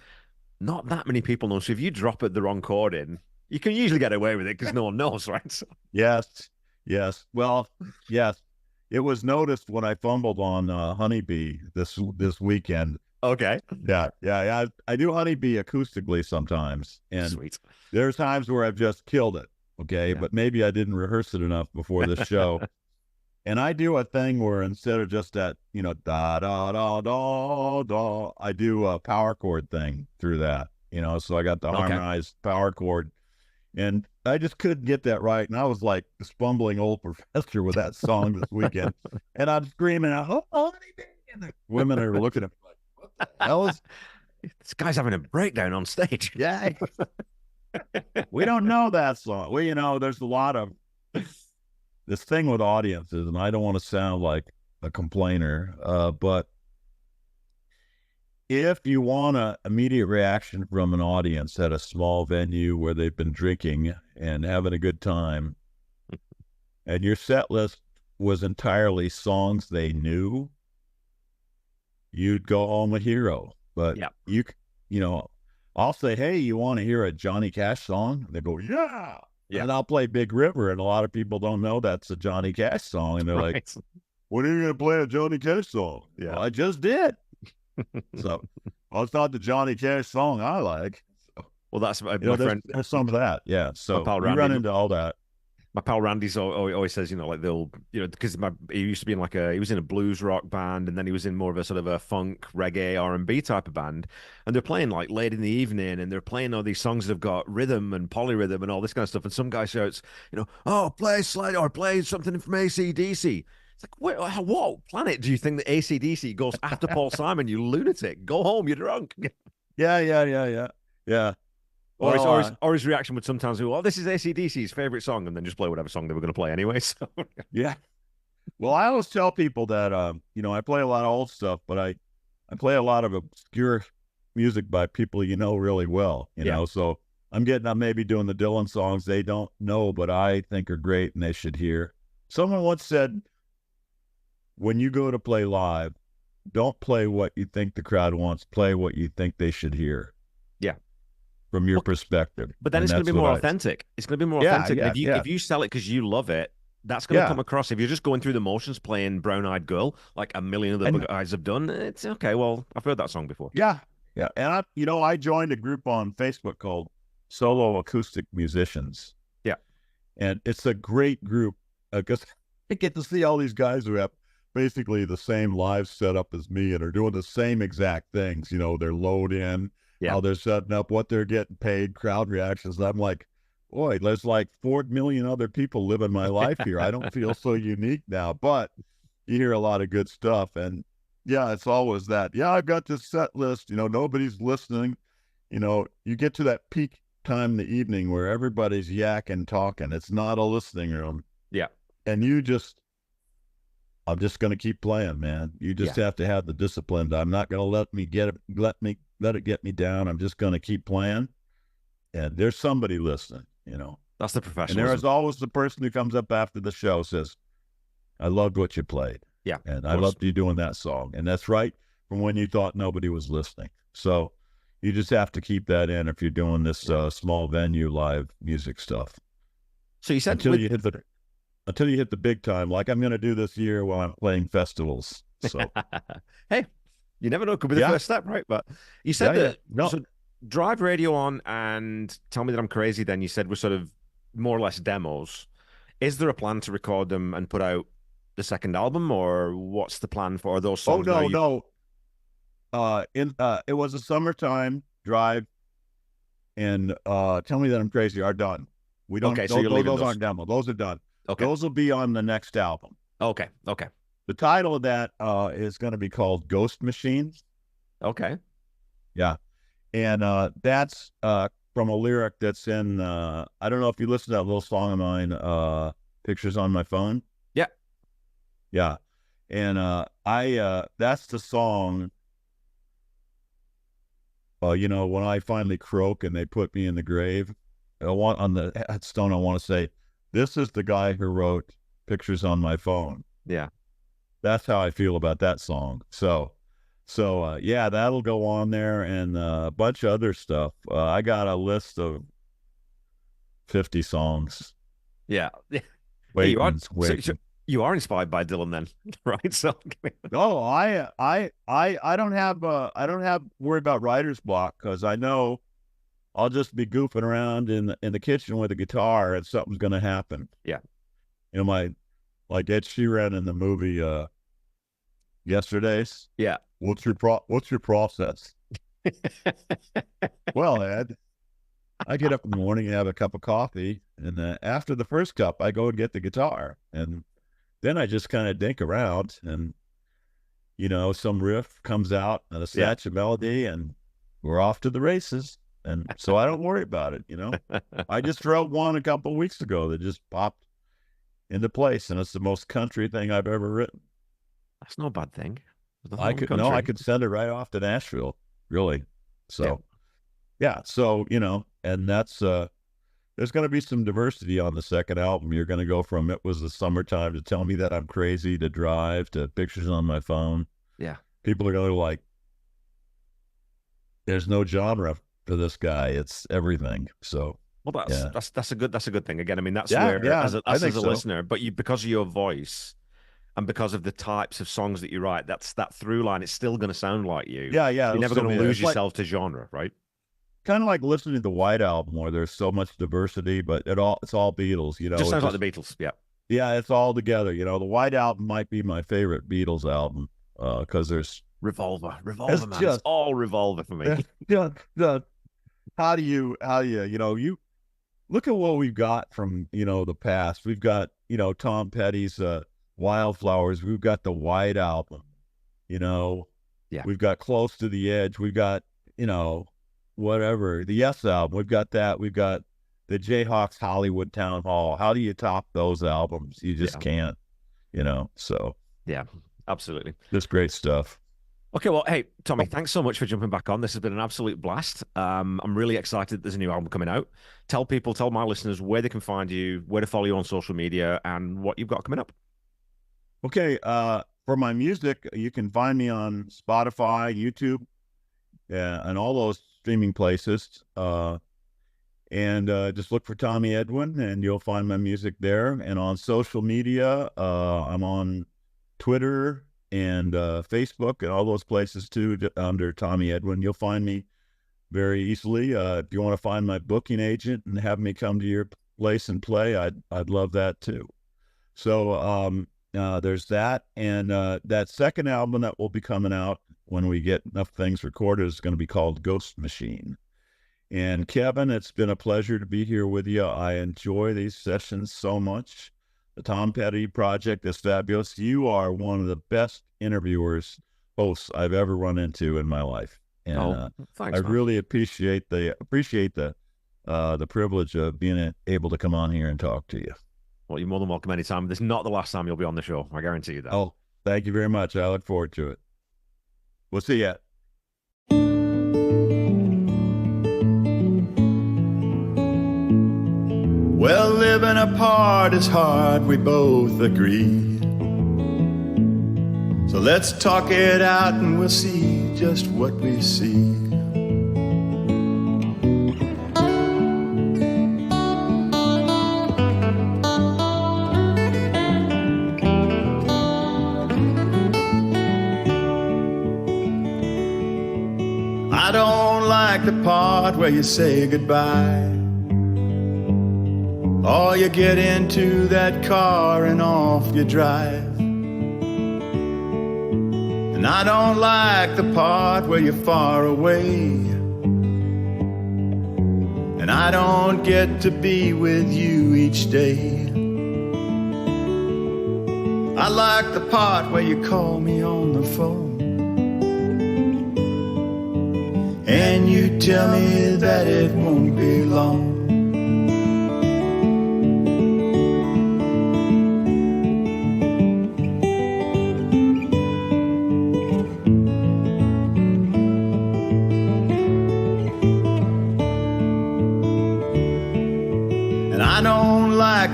not that many people know. So if you drop it the wrong chord in, you can usually get away with it because no one knows, right? So... Yes. Well, yes. It was noticed when I fumbled on Honeybee this weekend. Okay. Yeah. I do Honeybee acoustically sometimes, and Sweet. there's times where I've just killed it. Okay, but maybe I didn't rehearse it enough before the show. And I do a thing where instead of just that, da da da da da, I do a power chord thing through that. So I got the harmonized power chord, and I just couldn't get that right. And I was like this bumbling old professor with that song this weekend, and I'm screaming out, "Oh, and the women are looking at me like, "What the hell is this guy's having a breakdown on stage?" Yeah, we don't know that song. There's a lot of this thing with audiences, and I don't want to sound like a complainer, but if you want an immediate reaction from an audience at a small venue where they've been drinking and having a good time, and your set list was entirely songs they knew, you'd go home a hero. But I'll say, "Hey, you want to hear a Johnny Cash song?" And they go, "Yeah." And I'll play Big River, and a lot of people don't know that's a Johnny Cash song, and they're like, "When are you going to play a Johnny Cash song?" Yeah, well, I just did. So, well, it's not the Johnny Cash song I like. So, well, that's my friend. There's some of that, yeah. So you run into all that. My pal Randy's always says, like they'll, because he used to be he was in a blues rock band, and then he was in more of a sort of a funk, reggae, R&B type of band, and they're playing like late in the evening, and they're playing all these songs that have got rhythm and polyrhythm and all this kind of stuff, and some guy shouts, "Oh, play Slide or play something from AC/DC." It's like, what planet do you think that AC/DC goes after Paul Simon? You lunatic! Go home, you're drunk. Yeah. Or his reaction would sometimes be, "Well, this is AC/DC's favorite song," and then just play whatever song they were going to play anyway. So yeah. Well, I always tell people that I play a lot of old stuff, but I play a lot of obscure music by people really well. So I'm maybe doing the Dylan songs they don't know, but I think are great and they should hear. Someone once said, "When you go to play live, don't play what you think the crowd wants. Play what you think they should hear." Yeah. From your perspective. But then it's going to be more authentic. It's going to be more authentic. Yeah, if you sell it because you love it, that's going to come across. If you're just going through the motions playing Brown Eyed Girl, like a million other guys have done, it's okay. Well, I've heard that song before. Yeah. And I joined a group on Facebook called Solo Acoustic Musicians. Yeah. And it's a great group because I get to see all these guys who have basically the same live setup as me and are doing the same exact things. They're load in, how they're setting up, what they're getting paid, crowd reactions. I'm like, boy, there's like 4 million other people living my life here. I don't feel so unique now, but you hear a lot of good stuff. And yeah, it's always that. Yeah, I've got this set list, nobody's listening. You get to that peak time in the evening where everybody's yakking, talking. It's not a listening room. Yeah. And I'm just going to keep playing, man. You just have to have the discipline. I'm not going to let it get me down. I'm just going to keep playing. And there's somebody listening, That's the professional. And there is always the person who comes up after the show says, "I loved what you played." Yeah. And I loved you doing that song. And that's right from when you thought nobody was listening. So you just have to keep that in if you're doing this small venue live music stuff. So you said until you hit the big time, like I'm going to do this year while I'm playing festivals. So, hey, you never know. It could be the first step, right? But you said that so Drive Radio On and Tell Me That I'm Crazy, then you said were sort of more or less demos. Is there a plan to record them and put out the second album, or what's the plan for those songs? No. It was a summertime Drive and Tell Me That I'm Crazy are done. We don't. Okay, so those aren't demo. Those are done. Okay. Those will be on the next album. Okay. The title of that is going to be called Ghost Machines. Okay. Yeah. And that's from a lyric that's in, I don't know if you listen to that little song of mine, Pictures on My Phone. Yeah. Yeah. And that's the song when I finally croak and they put me in the grave, I want on the headstone, I want to say, this is the guy who wrote Pictures on My Phone. Yeah. That's how I feel about that song. So yeah, that'll go on there, and a bunch of other stuff. I got a list of 50 songs. Yeah. Waiting. So you are inspired by Dylan then, right? So No, I don't have worry about writer's block, because I know I'll just be goofing around in the kitchen with a guitar and something's going to happen. Yeah. Like Ed Sheeran in the movie Yesterdays. Yeah. What's your process? Well, Ed, I get up in the morning and have a cup of coffee, and after the first cup, I go and get the guitar, and then I just kind of dink around, and some riff comes out and a snatch of melody, and we're off to the races. And so I don't worry about it. I just wrote one a couple of weeks ago that just popped into place, and it's the most country thing I've ever written. That's no bad thing. I could send it right off to Nashville, really. So, yeah. So, and that's, there's going to be some diversity on the second album. You're going to go from It Was the Summertime to Tell Me That I'm Crazy to Drive to Pictures on My Phone. Yeah. People are going to like, there's no genre for this guy. It's everything. So, well, that's a good thing. Again, I mean, that's where as a listener, but because of your voice and because of the types of songs that you write, that's that through line. It's still going to sound like you. Yeah. You're never going to lose yourself to genre, right? Kind of like listening to the White Album, where there's so much diversity, but it's all Beatles. Just sounds like the Beatles. Yeah. Yeah, it's all together. The White Album might be my favorite Beatles album because there's Revolver, man. It's all Revolver for me. How do you you look at what we've got from the past. We've got Tom Petty's Wildflowers. We've got the White Album. Yeah. We've got Close to the Edge. We've got whatever, the Yes Album. We've got that. We've got the Jayhawks Hollywood Town Hall. How do you top those albums? You just can't. So yeah, absolutely, just great stuff. Okay, well, hey, Tommy, thanks so much for jumping back on. This has been an absolute blast. I'm really excited there's a new album coming out. Tell my listeners where they can find you, where to follow you on social media, and what you've got coming up. Okay, for my music, you can find me on Spotify, YouTube, and all those streaming places. And just look for Tommy Edwin, and you'll find my music there. And on social media, I'm on Twitter and Facebook and all those places too, under Tommy Edwin. You'll find me very easily. If you want to find my booking agent and have me come to your place and play, I'd love that too. So there's that. And that second album that will be coming out when we get enough things recorded is going to be called Ghost Machine. And Kevin, it's been a pleasure to be here with you. I enjoy these sessions so much. The Tom Petty Project is fabulous. You are one of the best hosts I've ever run into in my life, and thanks, I really appreciate the privilege of being able to come on here and talk to you. Well, you're more than welcome anytime. This is not the last time you'll be on the show. I guarantee you that. Oh, thank you very much. I look forward to it. We'll see you. Well, living apart is hard, we both agree. So let's talk it out and we'll see just what we see. I don't like the part where you say goodbye. Or you get into that car and off you drive. And I don't like the part where you're far away. And I don't get to be with you each day. I like the part where you call me on the phone. And you tell me that it won't be long.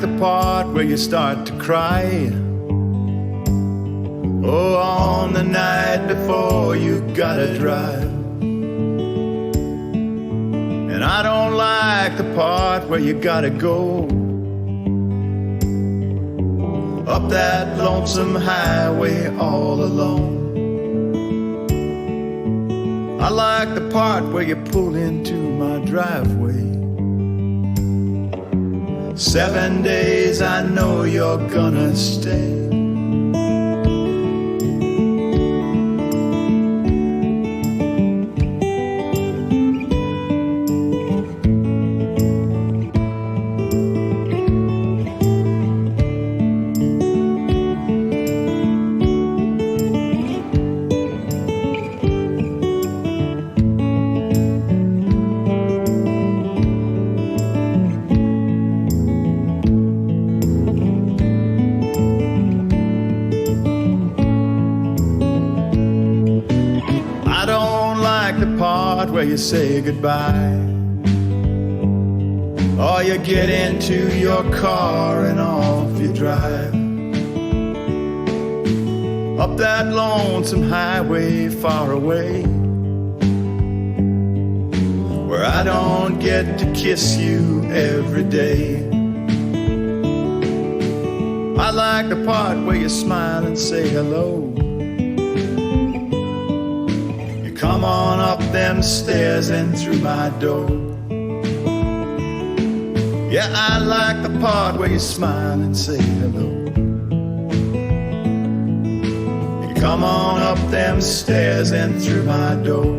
the part where you start to cry. Oh, on the night before you gotta drive. And I don't like the part where you gotta go up that lonesome highway all alone. I like the part where you pull into my driveway. 7 days I know you're gonna stay. Where you say goodbye, or you get into your car and off you drive up that lonesome highway far away, where I don't get to kiss you every day. I like the part where you smile and say hello. Come on up them stairs and through my door. Yeah, I like the part where you smile and say hello. You come on up them stairs and through my door.